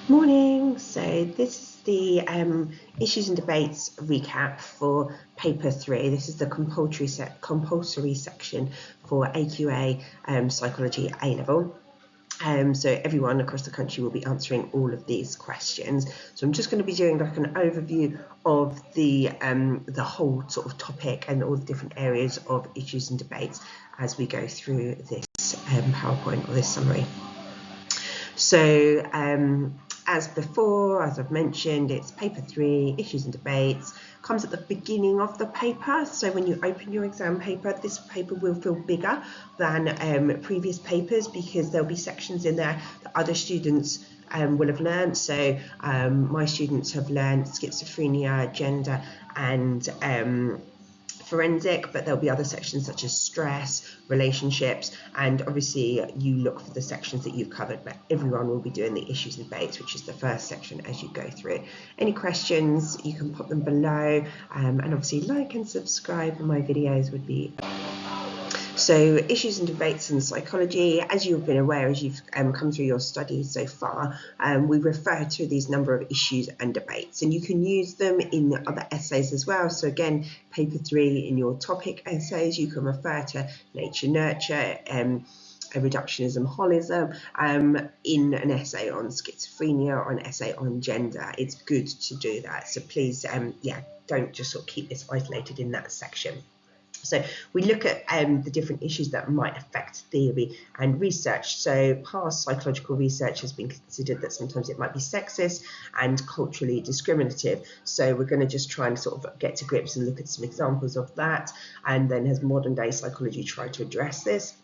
Morning. So this is the issues and debates recap for paper 3. This is the compulsory section for AQA Psychology A-level. So everyone across the country will be answering all of these questions. So I'm just going to be doing like an overview of the whole sort of topic and all the different areas of issues and debates as we go through this PowerPoint or this summary. So as before, as I've mentioned, it's paper 3, issues and debates, comes at the beginning of the paper. So when you open your exam paper, this paper will feel bigger than previous papers because there'll be sections in there that other students will have learned. So my students have learned schizophrenia, gender and forensic, but there'll be other sections such as stress, relationships, and obviously you look for the sections that you've covered, but everyone will be doing the issues and debates, which is the first section as you go through. Any questions, you can pop them below, and obviously like and subscribe on my videos would be. So issues and debates in psychology, as you've been aware as you've come through your studies so far, we refer to these number of issues and debates, and you can use them in other essays as well. So again, paper 3 in your topic essays, you can refer to nature, nurture, reductionism, holism, in an essay on schizophrenia or an essay on gender. It's good to do that. So please, don't just sort of keep this isolated in that section. So we look at the different issues that might affect theory and research. So past psychological research has been considered that sometimes it might be sexist and culturally discriminative. So we're going to just try and sort of get to grips and look at some examples of that. And then has modern day psychology tried to address this?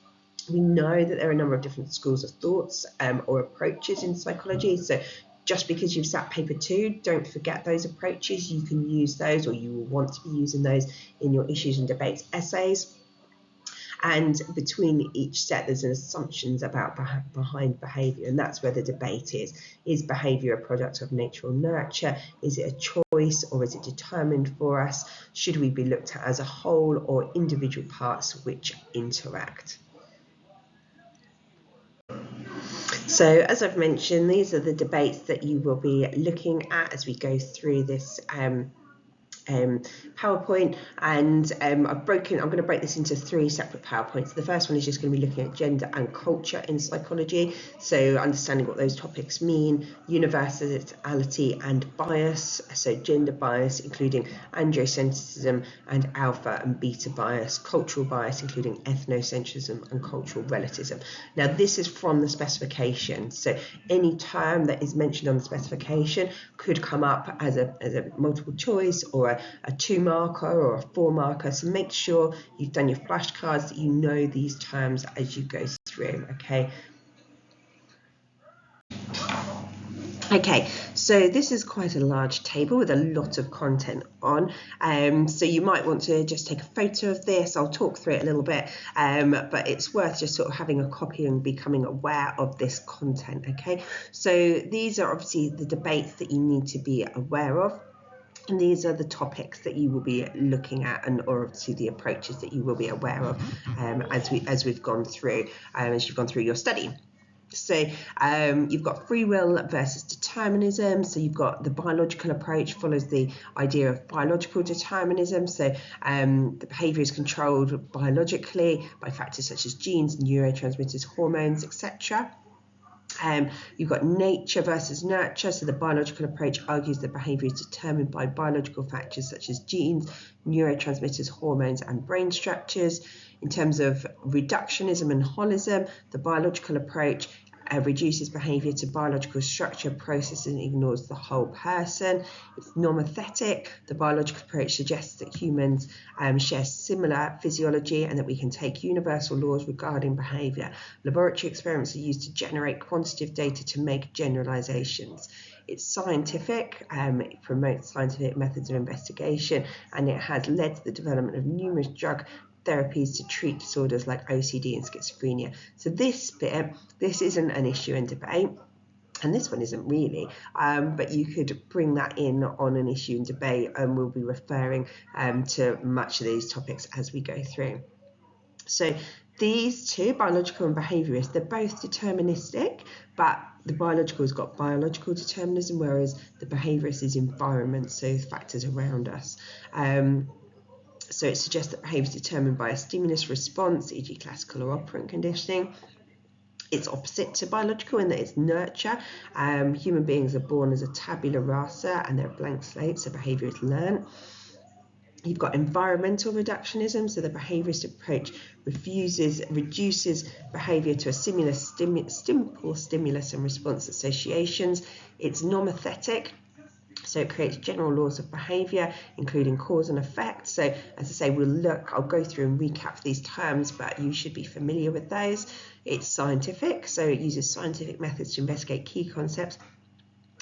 We know that there are a number of different schools of thoughts or approaches in psychology. So just because you've sat paper 2, don't forget those approaches. You can use those, or you will want to be using those in your issues and debates essays. And between each set, there's an assumptions about behind behaviour, and that's where the debate is. Is behaviour a product of nature or nurture? Is it a choice, or is it determined for us? Should we be looked at as a whole or individual parts which interact? So as I've mentioned, these are the debates that you will be looking at as we go through this PowerPoint, and I'm going to break this into 3 separate PowerPoints. The first one is just going to be looking at gender and culture in psychology, so understanding what those topics mean, universality and bias, so gender bias including androcentrism and alpha and beta bias, cultural bias including ethnocentrism and cultural relativism. Now this is from the specification, so any term that is mentioned on the specification could come up as a multiple choice or a 2 marker or a 4 marker. So make sure you've done your flashcards, that you know these terms as you go through. Okay, so this is quite a large table with a lot of content on, so you might want to just take a photo of this. I'll talk through it a little bit, but it's worth just sort of having a copy and becoming aware of this content. Okay, so these are obviously the debates that you need to be aware of. And these are the topics that you will be looking at, and or obviously the approaches that you will be aware of as you've gone through your study. So you've got free will versus determinism. So you've got the biological approach follows the idea of biological determinism. So the behaviour is controlled biologically by factors such as genes, neurotransmitters, hormones, etc. You've got nature versus nurture. So the biological approach argues that behaviour is determined by biological factors such as genes, neurotransmitters, hormones, and brain structures. In terms of reductionism and holism, the biological approach reduces behaviour to biological structure, process, and ignores the whole person. It's normothetic. The biological approach suggests that humans share similar physiology and that we can take universal laws regarding behaviour. Laboratory experiments are used to generate quantitative data to make generalizations. It's scientific, it promotes scientific methods of investigation, and it has led to the development of numerous drug therapies to treat disorders like OCD and schizophrenia. So this isn't an issue and debate, and this one isn't really, but you could bring that in on an issue and debate, and we'll be referring to much of these topics as we go through. So these two, biological and behaviourist, they're both deterministic, but The biological has got biological determinism, whereas the behaviourist is environment, so factors around us. So it suggests that behaviour is determined by a stimulus response, e.g. classical or operant conditioning. It's opposite to biological in that it's nurture. Human beings are born as a tabula rasa and they're a blank slate, so behaviour is learned. You've got environmental reductionism, so the behaviourist approach reduces behaviour to a simple stimulus and response associations. It's nomothetic, so it creates general laws of behaviour, including cause and effect. So as I say, I'll go through and recap these terms, but you should be familiar with those. It's scientific, so it uses scientific methods to investigate key concepts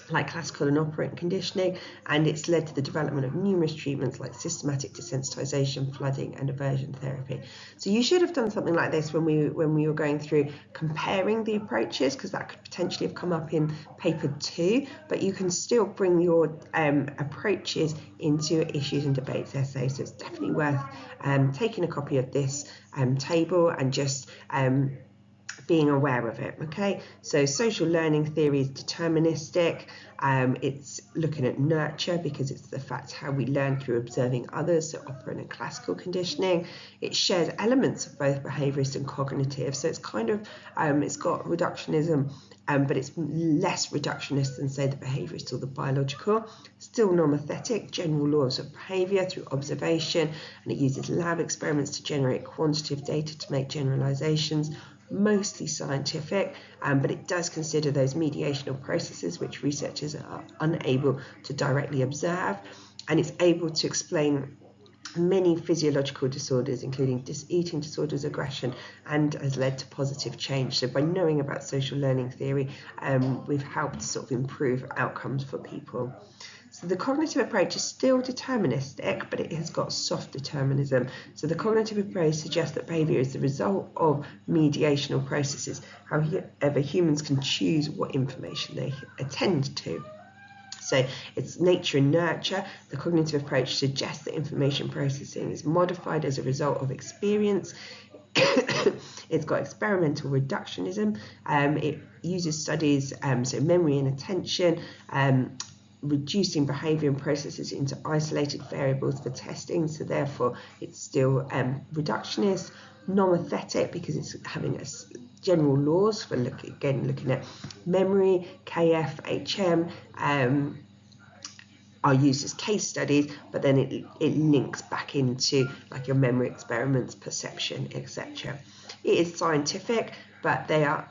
like classical and operant conditioning, and it's led to the development of numerous treatments like systematic desensitization, flooding, and aversion therapy. So you should have done something like this when we were going through comparing the approaches, because that could potentially have come up in paper 2, but you can still bring your approaches into issues and debates essays. So it's definitely worth taking a copy of this table and just being aware of it. Okay, so social learning theory is deterministic. It's looking at nurture because it's the fact how we learn through observing others, so operant and classical conditioning. It shares elements of both behaviourist and cognitive, so it's kind of it's got reductionism, but it's less reductionist than, say, the behaviourist or the biological. Still nomothetic, general laws of behaviour through observation, and it uses lab experiments to generate quantitative data to make generalisations. Mostly scientific, but it does consider those mediational processes which researchers are unable to directly observe, and it's able to explain many physiological disorders, including eating disorders, aggression, and has led to positive change. So by knowing about social learning theory, we've helped sort of improve outcomes for people. So the cognitive approach is still deterministic, but it has got soft determinism. So the cognitive approach suggests that behaviour is the result of mediational processes. However, humans can choose what information they attend to. So it's nature and nurture. The cognitive approach suggests that information processing is modified as a result of experience. It's got experimental reductionism. It uses studies, so memory and attention, reducing behaviour and processes into isolated variables for testing, so therefore it's still reductionist. Nomothetic because it's having general laws for looking at memory. KF, HM are used as case studies, but then it links back into like your memory experiments, perception, etc. It is scientific, but they are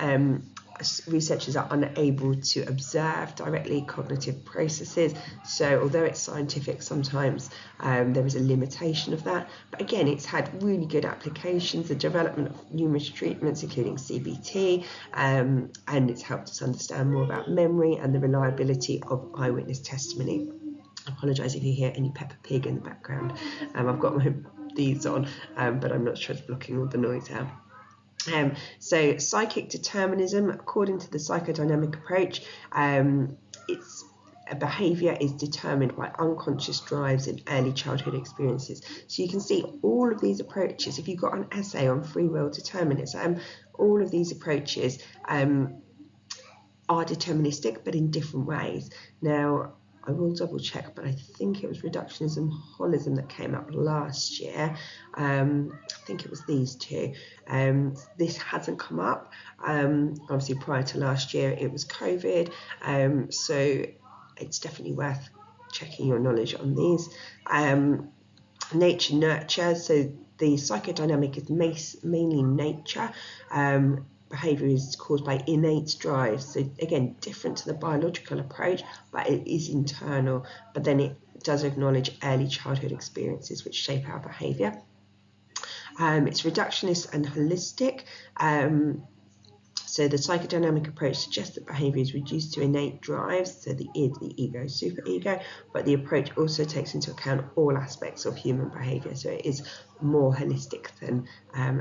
researchers are unable to observe directly cognitive processes. So although it's scientific, sometimes there is a limitation of that. But again, it's had really good applications, the development of numerous treatments, including CBT, and it's helped us understand more about memory and the reliability of eyewitness testimony. I apologise if you hear any Peppa Pig in the background. I've got these on, but I'm not sure it's blocking all the noise out. So psychic determinism, according to the psychodynamic approach, its behaviour is determined by unconscious drives and early childhood experiences. So you can see all of these approaches. If you've got an essay on free will determinism, all of these approaches are deterministic, but in different ways. Now, I will double check, but I think it was reductionism, holism that came up last year. I think it was these two. This hasn't come up. Obviously, prior to last year, it was COVID. So it's definitely worth checking your knowledge on these. Nature, nurture. So the psychodynamic is mainly nature. Behaviour is caused by innate drives. So again, different to the biological approach, but it is internal. But then it does acknowledge early childhood experiences which shape our behaviour. It's reductionist and holistic. So the psychodynamic approach suggests that behaviour is reduced to innate drives, so the id, the ego, superego, but the approach also takes into account all aspects of human behaviour. So it is more holistic than,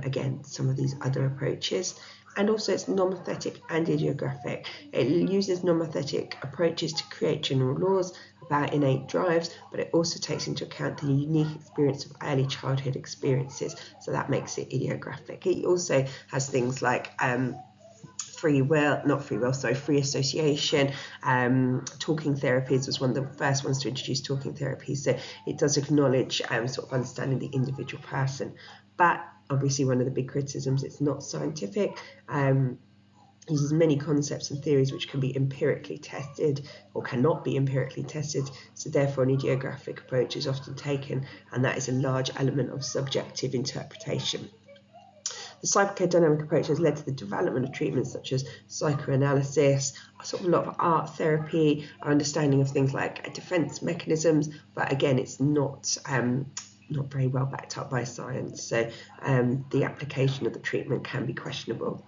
again, some of these other approaches. And also it's nomothetic and idiographic. It uses nomothetic approaches to create general laws about innate drives, but it also takes into account the unique experience of early childhood experiences. So that makes it idiographic. It also has things like free association. Talking therapies was one of the first ones to introduce talking therapy, so it does acknowledge sort of understanding the individual person. But obviously one of the big criticisms, it's not scientific. Uses many concepts and theories which can be empirically tested or cannot be empirically tested, so therefore an ideographic approach is often taken, and that is a large element of subjective interpretation. The psychodynamic approach has led to the development of treatments such as psychoanalysis, sort of a lot of art therapy, our understanding of things like defense mechanisms, but again, it's not very well backed up by science, so the application of the treatment can be questionable.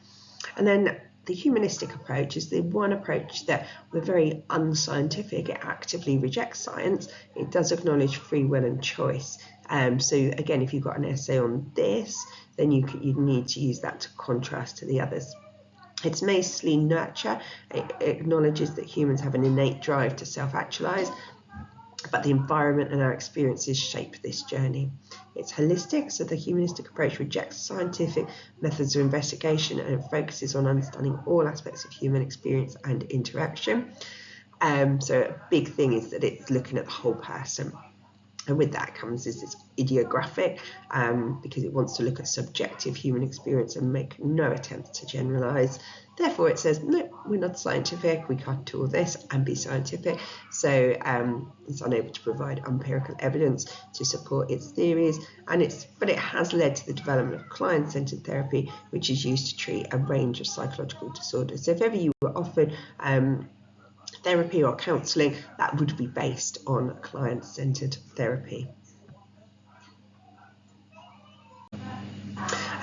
And then the humanistic approach is the one approach that we're very unscientific. It actively rejects science. It does acknowledge free will and choice. So again, if you've got an essay on this, then you need to use that to contrast to the others. It's mostly nurture. It acknowledges that humans have an innate drive to self-actualize, but the environment and our experiences shape this journey. It's holistic, so the humanistic approach rejects scientific methods of investigation and focuses on understanding all aspects of human experience and interaction. So a big thing is that it's looking at the whole person. And with that comes is this ideographic, because it wants to look at subjective human experience and make no attempt to generalize. Therefore, it says, no, we're not scientific, we can't do all this and be scientific. So it's unable to provide empirical evidence to support its theories, but it has led to the development of client-centered therapy, which is used to treat a range of psychological disorders. So if ever you were offered therapy or counselling, that would be based on client-centered therapy.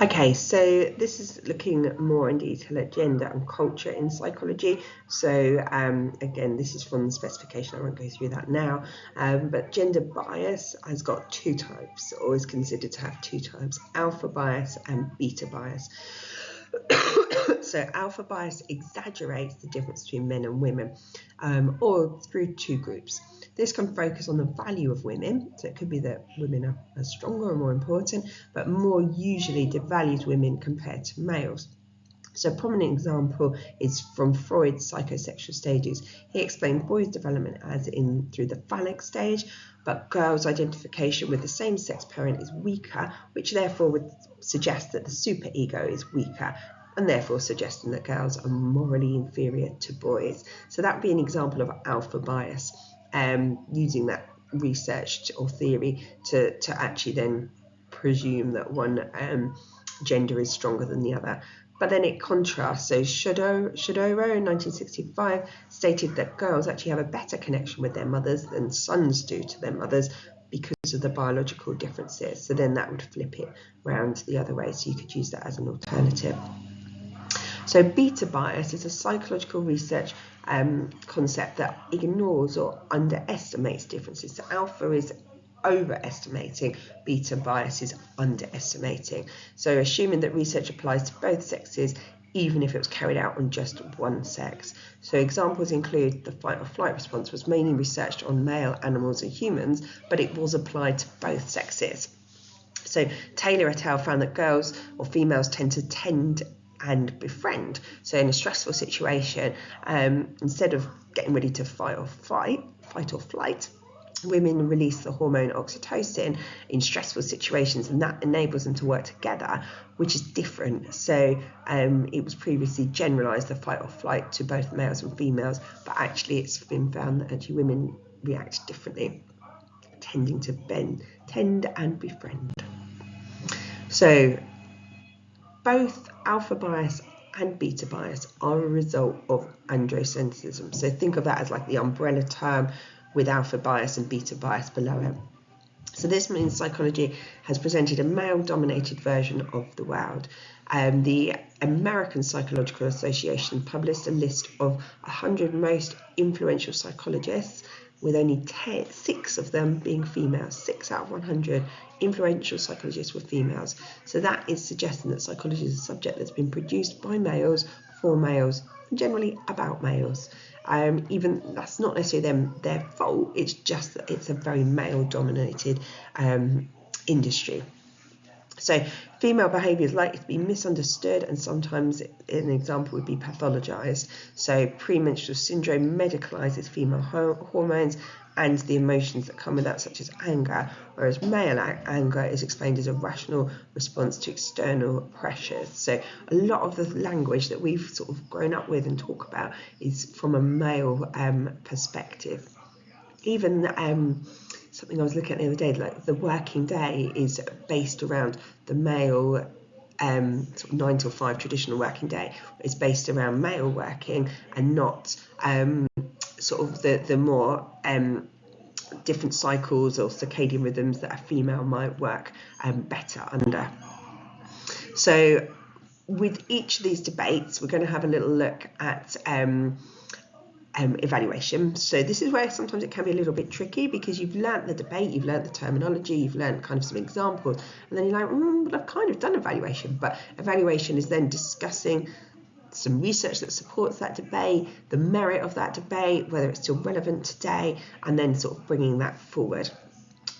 Okay, so this is looking more in detail at gender and culture in psychology. So again, this is from the specification, I won't go through that now, but gender bias has got two types, or is considered to have two types: alpha bias and beta bias. So alpha bias exaggerates the difference between men and women, or through two groups. This can focus on the value of women, so it could be that women are stronger or more important, but more usually devalues women compared to males. So a prominent example is from Freud's psychosexual stages. He explained boys' development as in through the phallic stage, but girls' identification with the same sex parent is weaker, which therefore would suggest that the superego is weaker, and therefore suggesting that girls are morally inferior to boys. So that would be an example of alpha bias, using that research or theory to actually then presume that one gender is stronger than the other. But then it contrasts. So Shadoro in 1965 stated that girls actually have a better connection with their mothers than sons do to their mothers because of the biological differences. So then that would flip it round the other way. So you could use that as an alternative. So beta bias is a psychological research concept that ignores or underestimates differences. So alpha is overestimating, beta bias is underestimating. So assuming that research applies to both sexes, even if it was carried out on just one sex. So examples include the fight or flight response was mainly researched on male animals and humans, but it was applied to both sexes. So Taylor et al. Found that girls or females tend and befriend. So in a stressful situation, instead of getting ready to fight or flight, women release the hormone oxytocin in stressful situations, and that enables them to work together, which is different. So it was previously generalized, the fight or flight, to both males and females, but actually it's been found that actually women react differently, tending to tend and befriend. So both alpha bias and beta bias are a result of androcentrism. So think of that as like the umbrella term with alpha bias and beta bias below it. So this means psychology has presented a male-dominated version of the world. The American Psychological Association published a list of 100 most influential psychologists, with only 6 of them being females. 6 out of 100 influential psychologists were females. So that is suggesting that psychology is a subject that's been produced by males, for males, and generally about males. Even that's not necessarily their fault, it's just that it's a very male-dominated industry. So female behaviour is likely to be misunderstood, and sometimes an example would be pathologised. So premenstrual syndrome medicalises female hormones and the emotions that come with that, such as anger, whereas male anger is explained as a rational response to external pressures. So a lot of the language that we've sort of grown up with and talk about is from a male perspective. Even something I was looking at the other day, like the working day is based around the male sort of 9 till 5 traditional working day is based around male working, and not sort of the more different cycles or circadian rhythms that a female might work better under. So with each of these debates, we're going to have a little look at evaluation. So this is where sometimes it can be a little bit tricky, because you've learnt the debate, you've learnt the terminology, you've learnt kind of some examples, and then you're like, but I've kind of done evaluation. But evaluation is then discussing some research that supports that debate, the merit of that debate, whether it's still relevant today, and then sort of bringing that forward.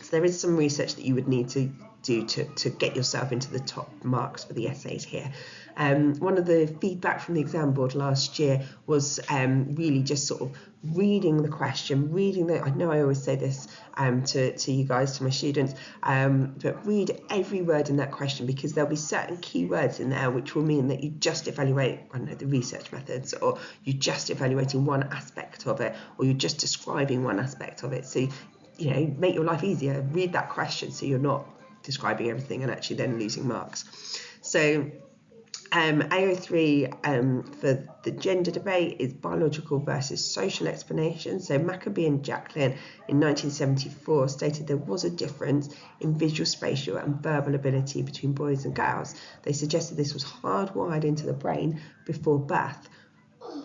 So there is some research that you would need to do to get yourself into the top marks for the essays here. One of the feedback from the exam board last year was really just sort of reading the question, I know I always say this to you guys, to my students, but read every word in that question, because there'll be certain keywords in there which will mean that you just evaluate, I don't know, the research methods, or you're just evaluating one aspect of it, or you're just describing one aspect of it. So, you know, make your life easier, read that question so you're not describing everything and actually then losing marks. So AO3 for the gender debate is biological versus social explanation. So Maccabee and Jacqueline in 1974 stated there was a difference in visual, spatial and verbal ability between boys and girls. They suggested this was hardwired into the brain before birth.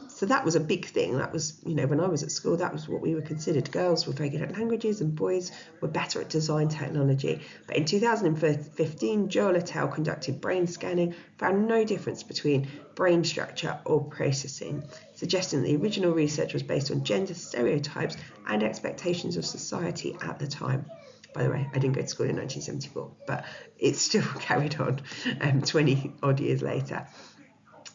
So that was a big thing. That was, you know, when I was at school, that was what we were considered. Girls were very good at languages and boys were better at design technology. But in 2015, Joel et al. Conducted brain scanning, found no difference between brain structure or processing, suggesting that the original research was based on gender stereotypes and expectations of society at the time. By the way, I didn't go to school in 1974, but it's still carried on 20 odd years later.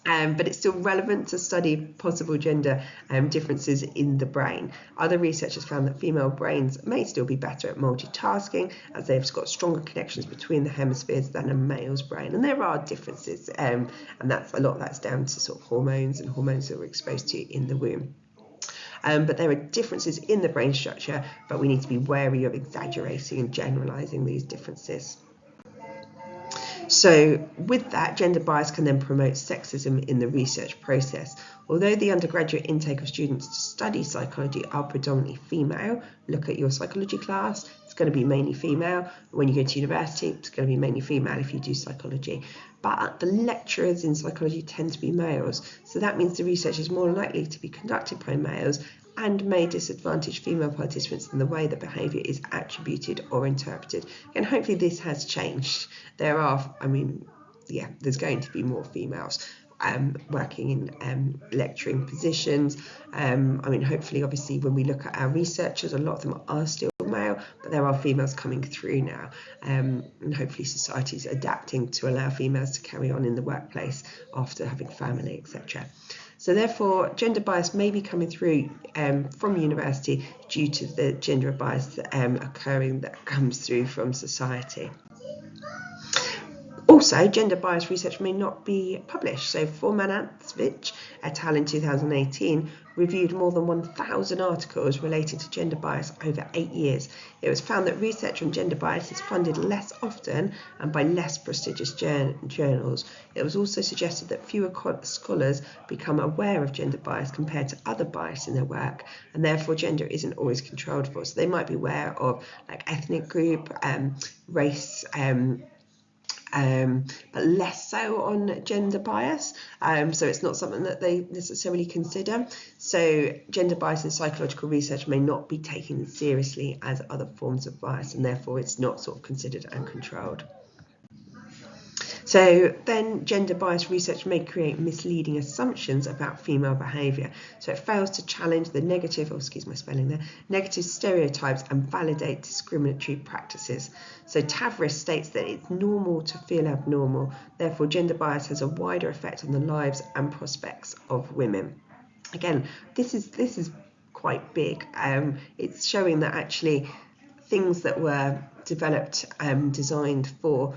But it's still relevant to study possible gender differences in the brain. Other researchers found that female brains may still be better at multitasking, as they've got stronger connections between the hemispheres than a male's brain. And there are differences, and that's a lot of that's down to sort of hormones that we're exposed to in the womb. But there are differences in the brain structure, but we need to be wary of exaggerating and generalising these differences. So with that, gender bias can then promote sexism in the research process. Although the undergraduate intake of students to study psychology are predominantly female, look at your psychology class, it's going to be mainly female. When you go to university, it's going to be mainly female if you do psychology. But the lecturers in psychology tend to be males. So that means the research is more likely to be conducted by males and may disadvantage female participants in the way that behaviour is attributed or interpreted. And hopefully this has changed. There's going to be more females working in lecturing positions. Hopefully, obviously, when we look at our researchers, a lot of them are still male, but there are females coming through now. And hopefully society's adapting to allow females to carry on in the workplace after having family, etc. So therefore, gender bias may be coming through from university due to the gender bias occurring that comes through from society. Also, gender bias research may not be published. So Formanovich et al. In 2018 reviewed more than 1,000 articles relating to gender bias over 8 years. It was found that research on gender bias is funded less often and by less prestigious journals. It was also suggested that fewer scholars become aware of gender bias compared to other bias in their work, and therefore gender isn't always controlled for. So they might be aware of like ethnic group, race, but less so on gender bias. So it's not something that they necessarily consider. So gender bias in psychological research may not be taken seriously as other forms of bias, and therefore it's not sort of considered and controlled. So then gender bias research may create misleading assumptions about female behaviour. So it fails to challenge the negative, negative stereotypes and validate discriminatory practices. So Tavris states that it's normal to feel abnormal. Therefore, gender bias has a wider effect on the lives and prospects of women. Again, this is quite big. It's showing that actually things that were developed, designed for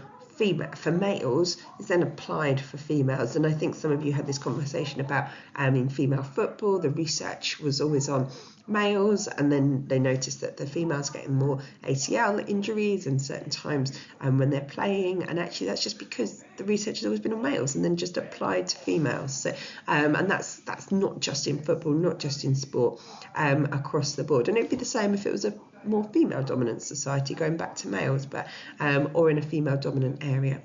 males is then applied for females. And I think some of you had this conversation about in female football, the research was always on males, and then they noticed that the females getting more ACL injuries in certain times when they're playing, and actually that's just because the research has always been on males and then just applied to females. So and that's not just in football, not just in sport, across the board. And it'd be the same if it was a more female dominant society going back to males, but or in a female dominant area.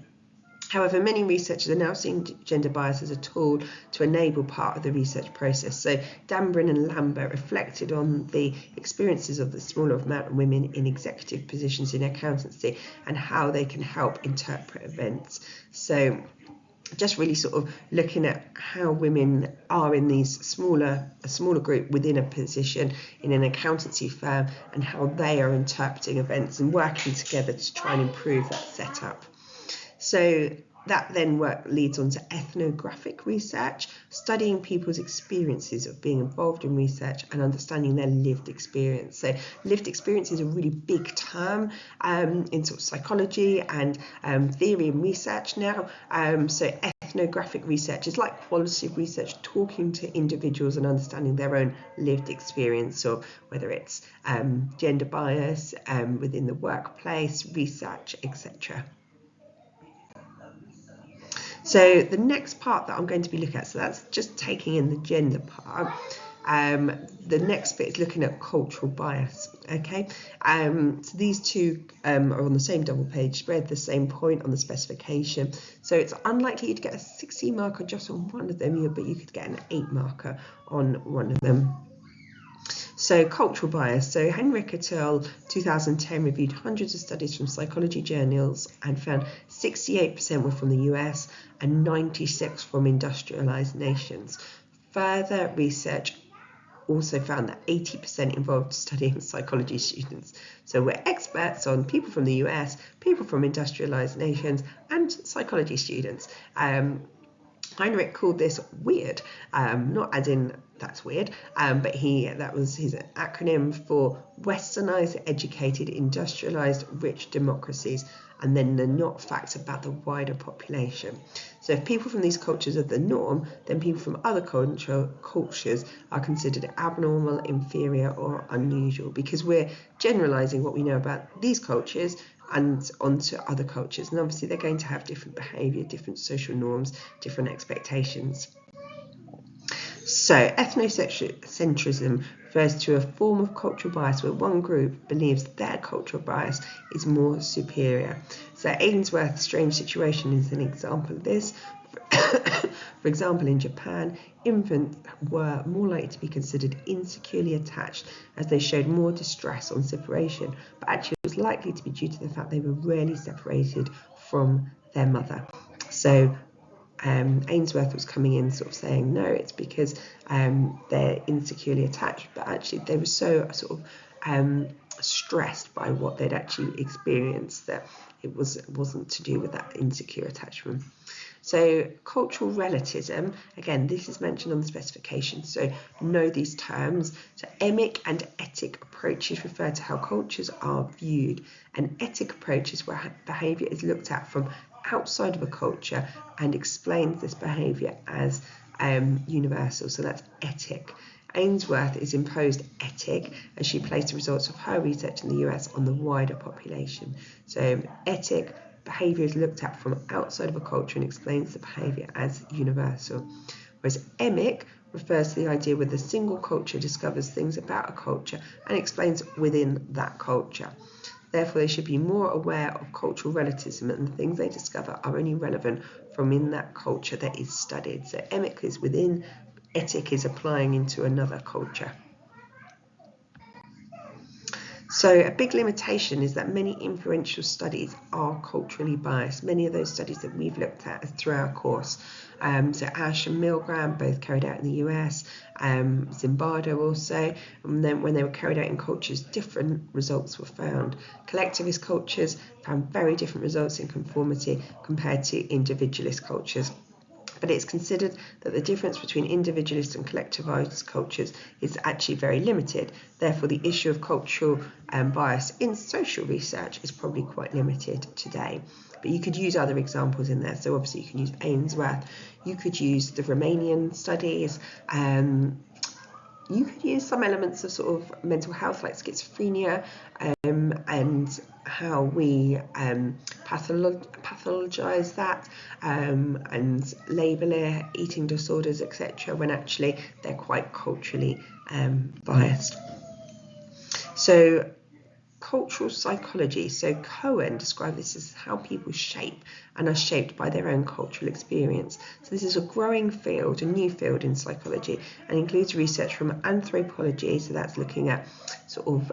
However, many researchers are now seeing gender bias as a tool to enable part of the research process. So Dambrin and Lambert reflected on the experiences of the smaller amount of women in executive positions in accountancy and how they can help interpret events. So just really sort of looking at how women are in a smaller group within a position in an accountancy firm and how they are interpreting events and working together to try and improve that setup. So that then leads on to ethnographic research, studying people's experiences of being involved in research and understanding their lived experience. So lived experience is a really big term in sort of psychology and theory and research now. So ethnographic research is like qualitative research, talking to individuals and understanding their own lived experience, or whether it's gender bias within the workplace, research, etc. So the next part that I'm going to be looking at, so that's just taking in the gender part. The next bit is looking at cultural bias. Okay, so these two are on the same double page spread, the same point on the specification. So it's unlikely you'd get a 60 marker just on one of them, but you could get an 8 marker on one of them. So cultural bias. So Henrik et al. 2010 reviewed hundreds of studies from psychology journals and found 68% were from the US and 96% from industrialized nations. Further research also found that 80% involved studying psychology students. So we're experts on people from the US, people from industrialized nations, and psychology students. Heinrich called this weird, not as in that's weird, but that was his acronym for Westernized, educated, industrialized, rich democracies, and then the not facts about the wider population. So if people from these cultures are the norm, then people from other cultures are considered abnormal, inferior, or unusual, because we're generalizing what we know about these cultures and onto other cultures, and obviously they're going to have different behaviour, different social norms, different expectations. So ethnocentrism refers to a form of cultural bias where one group believes their cultural bias is more superior. So Ainsworth's strange situation is an example of this. For example, in Japan, infants were more likely to be considered insecurely attached as they showed more distress on separation, but actually it was likely to be due to the fact they were rarely separated from their mother. So Ainsworth was coming in sort of saying, no, it's because they're insecurely attached, but actually they were so sort of stressed by what they'd actually experienced that it wasn't to do with that insecure attachment. So cultural relativism, again, this is mentioned on the specification, so know these terms. So emic and etic approaches refer to how cultures are viewed. An etic approach is where behaviour is looked at from outside of a culture and explains this behaviour as universal, so that's etic. Ainsworth is imposed etic as she placed the results of her research in the US on the wider population. So etic behaviour is looked at from outside of a culture and explains the behaviour as universal. Whereas emic refers to the idea where the single culture discovers things about a culture and explains within that culture. Therefore, they should be more aware of cultural relativism, and the things they discover are only relevant from in that culture that is studied. So emic is within, etic is applying into another culture. So a big limitation is that many influential studies are culturally biased. Many of those studies that we've looked at through our course. So Ash and Milgram, both carried out in the US, Zimbardo also, and then when they were carried out in cultures, different results were found. Collectivist cultures found very different results in conformity compared to individualist cultures. But it's considered that the difference between individualist and collectivist cultures is actually very limited. Therefore, the issue of cultural bias in social research is probably quite limited today. But you could use other examples in there. So obviously you can use Ainsworth, you could use the Romanian studies, you could use some elements of sort of mental health like schizophrenia, and how we pathologize that, and label it, eating disorders, etc., when actually they're quite culturally biased. So cultural psychology. So Cohen described this as how people shape and are shaped by their own cultural experience. So this is a growing field, a new field in psychology, and includes research from anthropology, so that's looking at sort of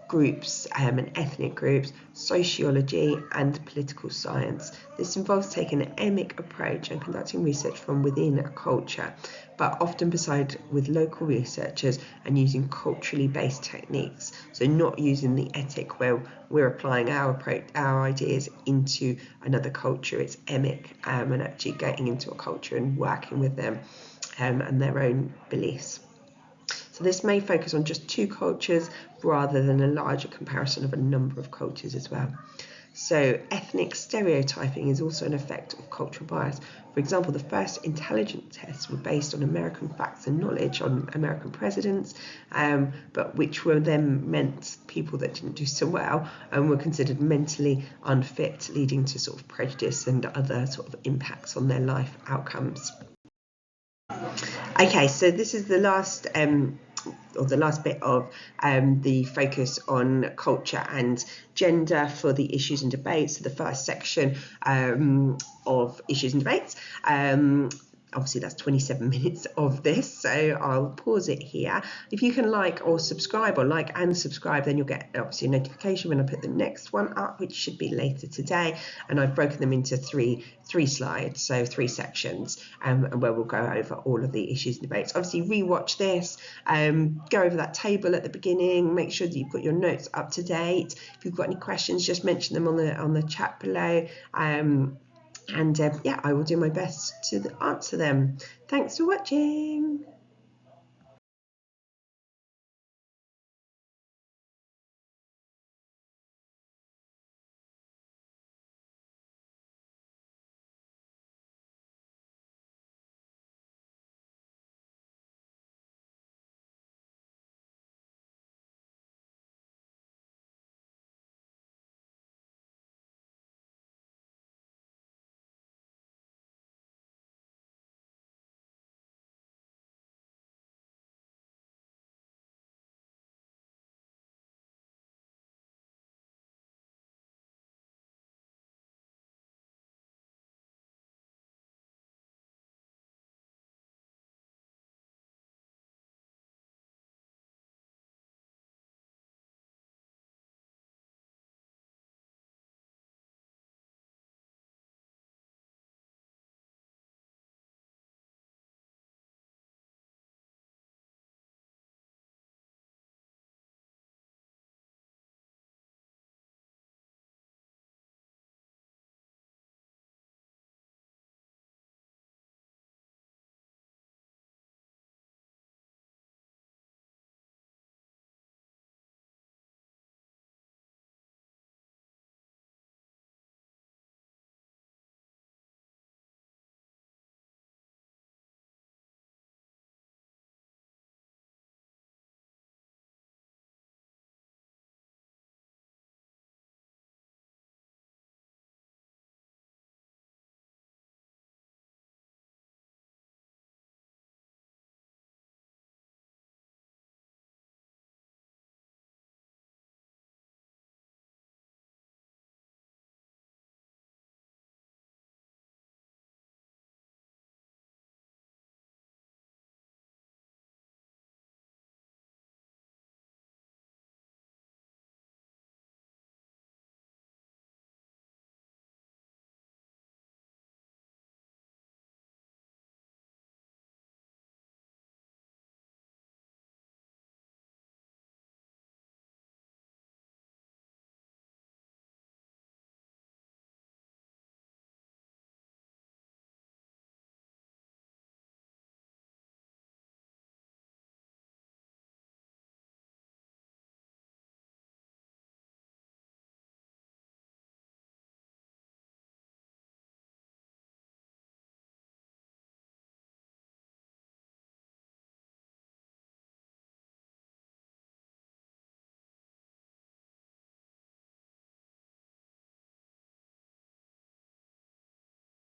groups and ethnic groups, sociology and political science. This involves taking an emic approach and conducting research from within a culture, but often beside with local researchers and using culturally based techniques. So not using the ethic where we're applying our approach, our ideas into another culture. It's emic, and actually getting into a culture and working with them and their own beliefs. So this may focus on just two cultures rather than a larger comparison of a number of cultures as well. So ethnic stereotyping is also an effect of cultural bias. For example, the first intelligence tests were based on American facts and knowledge on American presidents, but which were then meant people that didn't do so well and were considered mentally unfit, leading to sort of prejudice and other sort of impacts on their life outcomes. Okay, so this is the last bit of the focus on culture and gender for the issues and debates. So the first section of issues and debates. Obviously that's 27 minutes of this, so I'll pause it here. If you can like and subscribe, then you'll get obviously a notification when I put the next one up, which should be later today. And I've broken them into three slides, so 3 sections, and where we'll go over all of the issues and debates. Obviously rewatch this, go over that table at the beginning, make sure that you've got your notes up to date. If you've got any questions, just mention them on the chat below. And yeah, I will do my best to answer them. Thanks for watching.